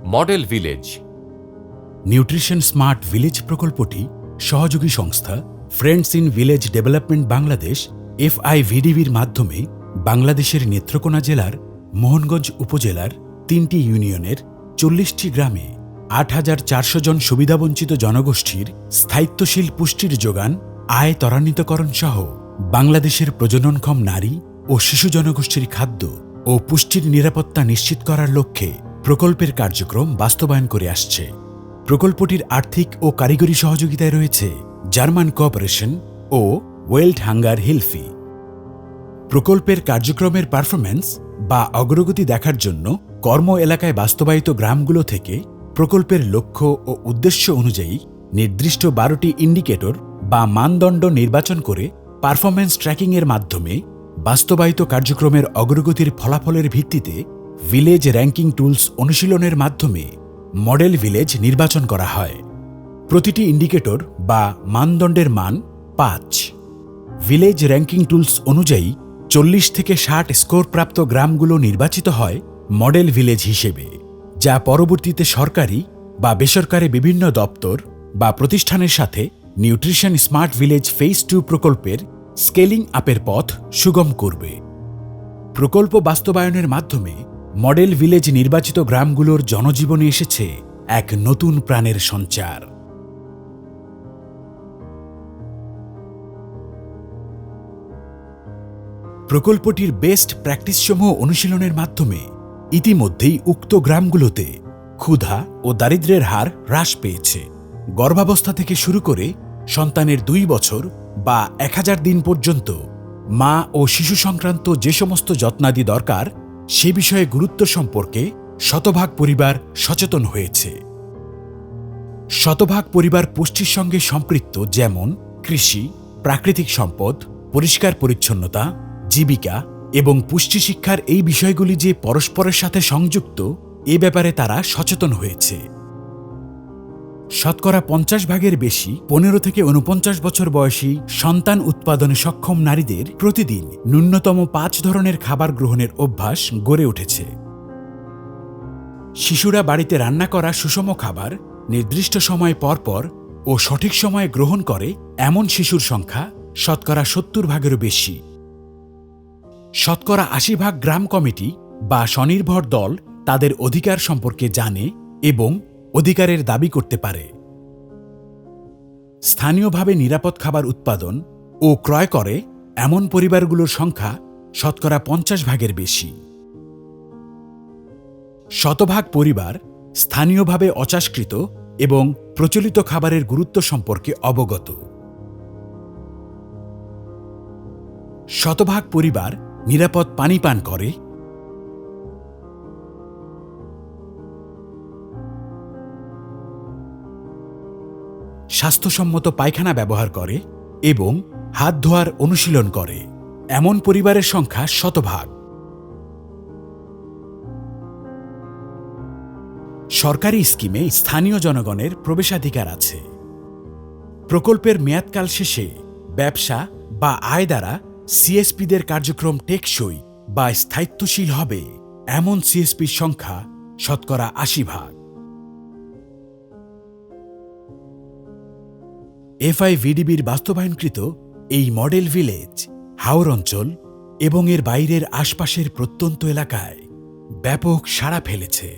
Model village. Nutrition smart village প্রকল্পটি সহযোগী সংস্থা friends in village development Bangladesh FIVDBর মাধ্যমে বাংলাদেশের নেত্রকোনা জেলার মোহনগঞ্জ উপজেলার 3টি ইউনিয়নের 40টি গ্রামে 8,400 জন সুবিধাবঞ্চিত জনগোষ্ঠীর স্থায়িত্বশীল পুষ্টির যোগান, আয় ত্বরান্বিতকরণ সহ বাংলাদেশের প্রজননক্ষম নারী ও শিশু জনগোষ্ঠীর খাদ্য ও পুষ্টির নিরাপত্তা নিশ্চিত করার লক্ষ্যে প্রকল্পের কার্যক্রম বাস্তবায়ন করে আসছে। প্রকল্পটির আর্থিক ও কারিগরি সহযোগিতায় রয়েছে জার্মান কোঅপারেশন ও ওয়ার্ল্ড হাঙ্গার হিলফি। প্রকল্পের কার্যক্রমের পারফরম্যান্স বা অগ্রগতি দেখার জন্য কর্ম এলাকায় বাস্তবায়িত গ্রামগুলো থেকে প্রকল্পের লক্ষ্য ও উদ্দেশ্য অনুযায়ী নির্দিষ্ট 12টি ইন্ডিকেটর বা মানদণ্ড নির্বাচন করে পারফরম্যান্স ট্র্যাকিংয়ের মাধ্যমে বাস্তবায়িত কার্যক্রমের অগ্রগতির ফলাফলের ভিত্তিতে ভিলেজ র্যাঙ্কিং টুলস অনুশীলনের মাধ্যমে মডেল ভিলেজ নির্বাচন করা হয়। প্রতিটি ইন্ডিকেটর বা মানদণ্ডের মান 5। ভিলেজ র্যাঙ্কিং টুলস অনুযায়ী 40 থেকে 60 স্কোরপ্রাপ্ত গ্রামগুলো নির্বাচিত হয় মডেল ভিলেজ হিসেবে, যা পরবর্তীতে সরকারি বা বেসরকারি বিভিন্ন দপ্তর বা প্রতিষ্ঠানের সাথে নিউট্রিশন স্মার্ট ভিলেজ ফেজ 2 প্রকল্পের স্কেলিং আপের পথ সুগম করবে। প্রকল্প বাস্তবায়নের মাধ্যমে মডেল ভিলেজ নির্বাচিত গ্রামগুলোর জনজীবনে এসেছে এক নতুন প্রাণের সঞ্চার। প্রকল্পটির বেস্ট প্র্যাকটিসসমূহ অনুশীলনের মাধ্যমে ইতিমধ্যেই উক্ত গ্রামগুলোতে ক্ষুধা ও দারিদ্র্যের হার হ্রাস পেয়েছে। গর্ভাবস্থা থেকে শুরু করে সন্তানের 2 বছর বা 1000 দিন পর্যন্ত মা ও শিশু সংক্রান্ত যে সমস্ত যত্নাদি দরকার সে বিষয়ে গুরুত্ব সম্পর্কে শতভাগ পরিবার সচেতন হয়েছে। শতভাগ পরিবার পুষ্টির সঙ্গে সম্পৃক্ত, যেমন কৃষি, প্রাকৃতিক সম্পদ, পরিষ্কার পরিচ্ছন্নতা, জীবিকা এবং পুষ্টি শিক্ষার এই বিষয়গুলি যে পরস্পরের সাথে সংযুক্ত এ ব্যাপারে তারা সচেতন হয়েছে। শতকরা 50 ভাগের বেশি 15 থেকে 49 বছর বয়সী সন্তান উৎপাদনে সক্ষম নারীদের প্রতিদিন ন্যূনতম 5 ধরনের খাবার গ্রহণের অভ্যাস গড়ে উঠেছে। শিশুরা বাড়িতে রান্না করা সুষম খাবার নির্দিষ্ট সময় পরপর ও সঠিক সময়ে গ্রহণ করে এমন শিশুর সংখ্যা শতকরা 70 ভাগেরও বেশি। শতকরা 80 ভাগ গ্রাম কমিটি বা স্বনির্ভর দল তাদের অধিকার সম্পর্কে জানে এবং অধিকারের দাবি করতে পারে। স্থানীয়ভাবে নিরাপদ খাবার উৎপাদন ও ক্রয় করে এমন পরিবারগুলোর সংখ্যা শতকরা 50 ভাগের বেশি। শতভাগ পরিবার স্থানীয়ভাবে অচাষকৃত এবং প্রচলিত খাবারের গুরুত্ব সম্পর্কে অবগত। শতভাগ পরিবার নিরাপদ পানি পান করে, স্বাস্থ্যসম্মত পায়খানা ব্যবহার করে এবং হাত ধোয়ার অনুশীলন করে এমন পরিবারের সংখ্যা শতভাগ। সরকারি স্কিমে স্থানীয় জনগণের প্রবেশাধিকার আছে। প্রকল্পের মেয়াদকাল শেষে ব্যবসা বা আয় দ্বারা সিএসপিদের কার্যক্রম টেকসই বা স্থায়িত্বশীল হবে এমন সিএসপির সংখ্যা শতকরা 80 ভাগ। FIVDBর বাস্তবায়নকৃত এই মডেল ভিলেজ হাওর অঞ্চল এবং এর বাইরের আশপাশের প্রত্যন্ত এলাকায় ব্যাপক সাড়া ফেলেছে।